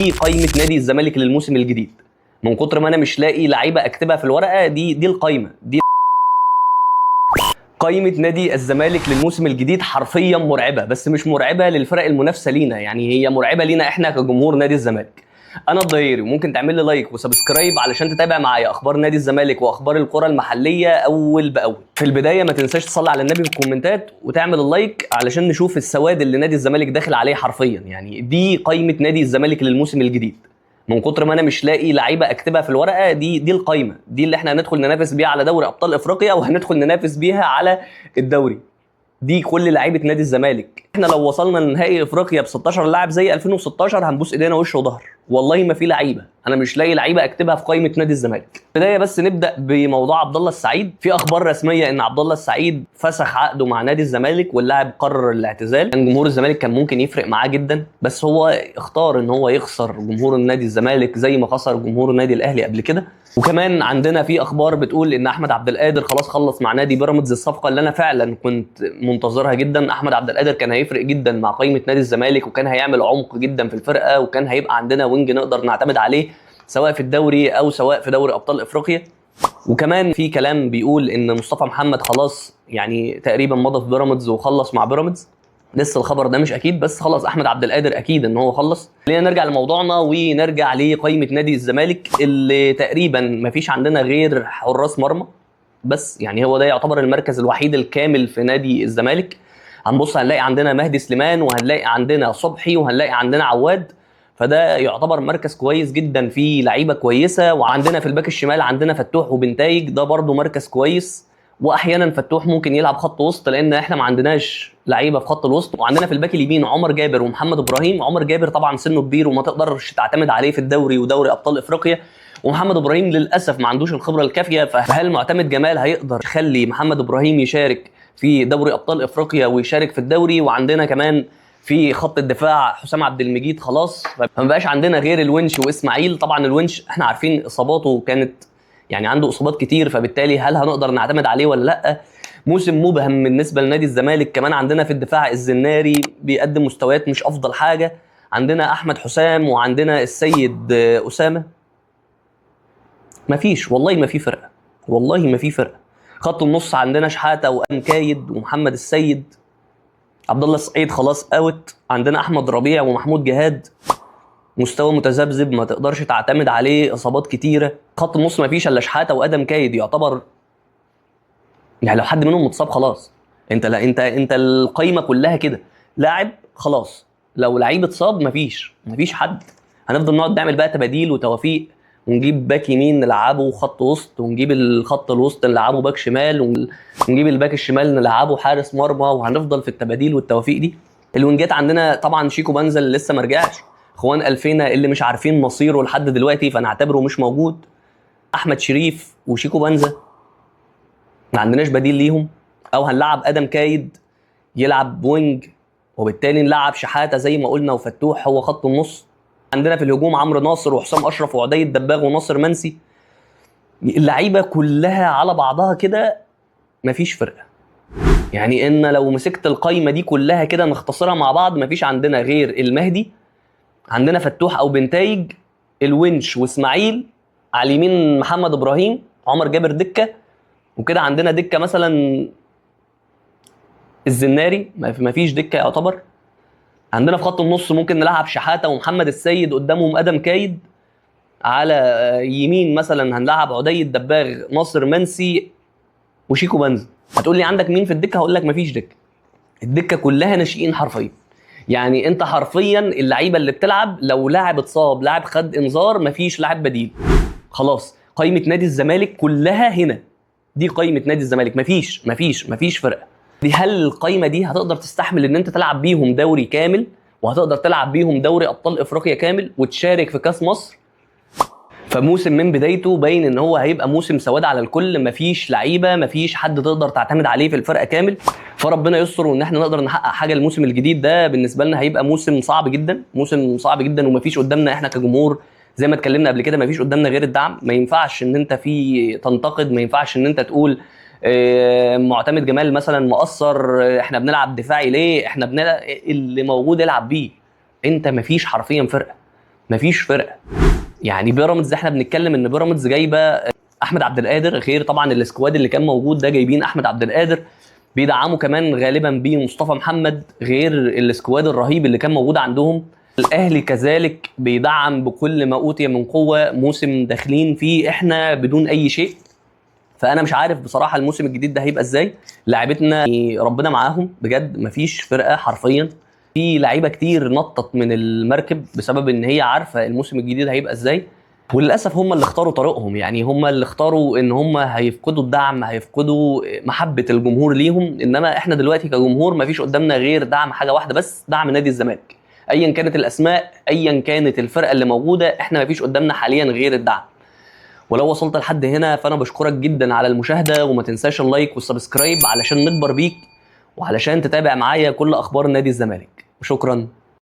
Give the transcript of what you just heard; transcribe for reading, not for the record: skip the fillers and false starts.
في قائمه نادي الزمالك للموسم الجديد. من كتر ما انا مش لاقي لعيبه اكتبها في الورقه دي القائمه دي. قائمه نادي الزمالك للموسم الجديد حرفيا مرعبه، بس مش مرعبه للفرق المنافسه لينا، يعني هي مرعبه لينا احنا كجمهور نادي الزمالك. انا الضهيري، وممكن تعمل لي لايك وسبسكرايب علشان تتابع معايا اخبار نادي الزمالك واخبار الكره المحليه اول باول. في البدايه ما تنساش تصلي على النبي في الكومنتات وتعمل اللايك علشان نشوف السواد اللي نادي الزمالك داخل عليه حرفيا. يعني دي قائمه نادي الزمالك للموسم الجديد. من كتر ما انا مش لاقي لعيبه اكتبها في الورقه دي القائمه دي اللي احنا هندخل ننافس بيها على دوري ابطال افريقيا، وهندخل ننافس بيها على الدوري. دي كل لعيبه نادي الزمالك. احنا لو وصلنا لنهائي افريقيا ب 16 لاعب زي 2016 هنبوس ايدينا وش وظهر. والله ما في لعيبه، انا مش لاقي لعيبه اكتبها في قائمه نادي الزمالك. بدايه بس نبدا بموضوع عبد الله السعيد. في اخبار رسميه ان عبد الله السعيد فسخ عقده مع نادي الزمالك واللاعب قرر الاعتزال. كان جمهور الزمالك كان ممكن يفرق معاه جدا، بس هو اختار ان هو يخسر جمهور النادي الزمالك زي ما خسر جمهور النادي الاهلي قبل كده. وكمان عندنا في اخبار بتقول ان احمد عبد القادر خلاص خلص مع نادي بيراميدز، الصفقه اللي انا فعلا كنت منتظرها جدا. احمد عبد القادر كان هيفرق جدا مع قائمه نادي الزمالك، وكان هيعمل عمق جدا في الفرقه، وكان هيبقى عندنا وينج نقدر نعتمد عليه سواء في الدوري او سواء في دوري ابطال افريقيا. وكمان في كلام بيقول ان مصطفى محمد خلاص يعني تقريبا مضى في بيراميدز وخلص مع بيراميدز. لسه الخبر ده مش اكيد، بس خلاص احمد عبد القادر اكيد ان هو خلص. خلينا نرجع لموضوعنا ونرجع لقائمه نادي الزمالك اللي تقريبا ما فيش عندنا غير حراس مرمى بس. يعني هو ده يعتبر المركز الوحيد الكامل في نادي الزمالك. هنبص هنلاقي عندنا مهدي سليمان، وهنلاقي عندنا صبحي، وهنلاقي عندنا عواد. فده يعتبر مركز كويس جدا فيه لعيبه كويسه. وعندنا في الباك الشمال عندنا فتوح وبنتايج، ده برضو مركز كويس. واحيانا فتوح ممكن يلعب خط وسط لان احنا ما عندناش لعيبه في خط الوسط. وعندنا في الباك اليمين عمر جابر ومحمد ابراهيم. عمر جابر طبعا سنه كبير وما تقدرش تعتمد عليه في الدوري ودوري ابطال افريقيا، ومحمد ابراهيم للاسف ما عندوش الخبره الكافيه. فهل معتمد جمال هيقدر يخلي محمد ابراهيم يشارك في دوري ابطال افريقيا ويشارك في الدوري؟ وعندنا كمان في خط الدفاع حسام عبد المجيد خلاص، فما بقاش عندنا غير الونش واسماعيل. طبعا الونش احنا عارفين اصاباته كانت يعني عنده اصابات كتير، فبالتالي هل هنقدر نعتمد عليه ولا لا؟ موسم مبهم بالنسبه لنادي الزمالك. كمان عندنا في الدفاع الزناري بيقدم مستويات مش افضل حاجه. عندنا احمد حسام وعندنا السيد اسامه. مفيش، والله ما في فرقه، والله ما في فرقه. خط النص عندنا شحاته وام كايد ومحمد السيد. عبد الله السعيد خلاص اوت. عندنا احمد ربيع ومحمود جهاد، مستوى متذبذب ما تقدرش تعتمد عليه، اصابات كتيره. خط النص ما فيش الا شحاته وادم كايد، يعتبر يعني لو حد منهم متصاب خلاص انت لا انت القايمه كلها كده لاعب خلاص. لو لعيب اتصاب مفيش حد. هنفضل نقعد نعمل بقى تباديل وتوافيق، ونجيب باك يمين نلعبه خط وسط، ونجيب الخط الوسط نلعبه باك شمال، ونجيب الباك الشمال نلعبه حارس مرمى، وهنفضل في التباديل والتوافيق دي. الوينجات عندنا طبعا شيكو بنزل اللي لسه ما رجعش، اخوان الفينا اللي مش عارفين مصيره لحد دلوقتي فنعتبره مش موجود، احمد شريف وشيكو بنزل ما عندناش بديل ليهم. او هنلعب ادم كايد يلعب وينج، وبالتالي نلعب شحاته زي ما قلنا وفتوح هو خط النص. عندنا في الهجوم عمرو ناصر وحسام اشرف وعدي الدباغ وناصر منسي. اللعيبه كلها على بعضها كده مفيش فرقه. يعني ان لو مسكت القايمه دي كلها كده نختصرها مع بعض، مفيش عندنا غير المهدي، عندنا فتوح او بنتايج، الونش واسماعيل، على اليمين محمد ابراهيم، عمر جابر دكه، وكده عندنا دكه مثلا الزناري مفيش دكه يعتبر. عندنا في خط النص ممكن نلعب شحاته ومحمد السيد، قدامهم ادم كايد. على يمين مثلا هنلعب عدي الدباغ، ناصر منسي، وشيكو بنزل. هتقول لي عندك مين في الدكه؟ هقول لك مفيش دكه. الدكه كلها ناشئين حرفيا. يعني انت حرفيا اللعيبه اللي بتلعب لو لاعب اتصاب، لاعب خد انذار، مفيش لاعب بديل. خلاص قائمه نادي الزمالك كلها هنا. دي قائمه نادي الزمالك، مفيش فرقه. دي هل القائمه دي هتقدر تستحمل ان انت تلعب بيهم دوري كامل، وهتقدر تلعب بيهم دوري ابطال افريقيا كامل، وتشارك في كاس مصر؟ فموسم من بدايته باين ان هو هيبقى موسم سواد على الكل. مفيش لعيبه، مفيش حد تقدر تعتمد عليه في الفرقه كامل. فربنا يستر وان احنا نقدر نحقق حاجه الموسم الجديد ده. بالنسبه لنا هيبقى موسم صعب جدا، ومفيش قدامنا احنا كجمهور زي ما اتكلمنا قبل كده، مفيش قدامنا غير الدعم. ما ينفعش ان انت في تنتقد، ما ينفعش ان انت تقول معتمد جمال مثلا مقصر، احنا بنلعب دفاعي ليه، احنا اللي موجود العب بيه. انت مفيش حرفيا فرقه. مفيش فرقه. يعني بيراميدز احنا بنتكلم ان بيراميدز جايبه احمد عبد القادر، غير طبعا السكواد اللي كان موجود ده، جايبين احمد عبد القادر بيدعموا كمان غالبا بمصطفى محمد، غير السكواد الرهيب اللي كان موجود عندهم. الاهلي كذلك بيدعم بكل ما اوتي من قوه، موسم داخلين فيه احنا بدون اي شيء. فانا مش عارف بصراحه الموسم الجديد ده هيبقى ازاي. لاعبتنا ربنا معاهم بجد، مفيش فرقه حرفيا. في لعيبه كتير نطت من المركب بسبب ان هي عارفه الموسم الجديد هيبقى ازاي، وللاسف هم اللي اختاروا طريقهم. يعني هم اللي اختاروا ان هم هيفقدوا الدعم، هيفقدوا محبه الجمهور ليهم. انما احنا دلوقتي كجمهور مفيش قدامنا غير دعم حاجه واحده بس، دعم نادي الزمالك. ايا كانت الاسماء، ايا كانت الفرقه اللي موجوده، احنا مفيش قدامنا حاليا غير الدعم. ولو وصلت لحد هنا فانا بشكرك جدا على المشاهده، وما تنساش اللايك والسبسكرايب علشان نكبر بيك، وعلشان تتابع معايا كل اخبار نادي الزمالك. شكرا.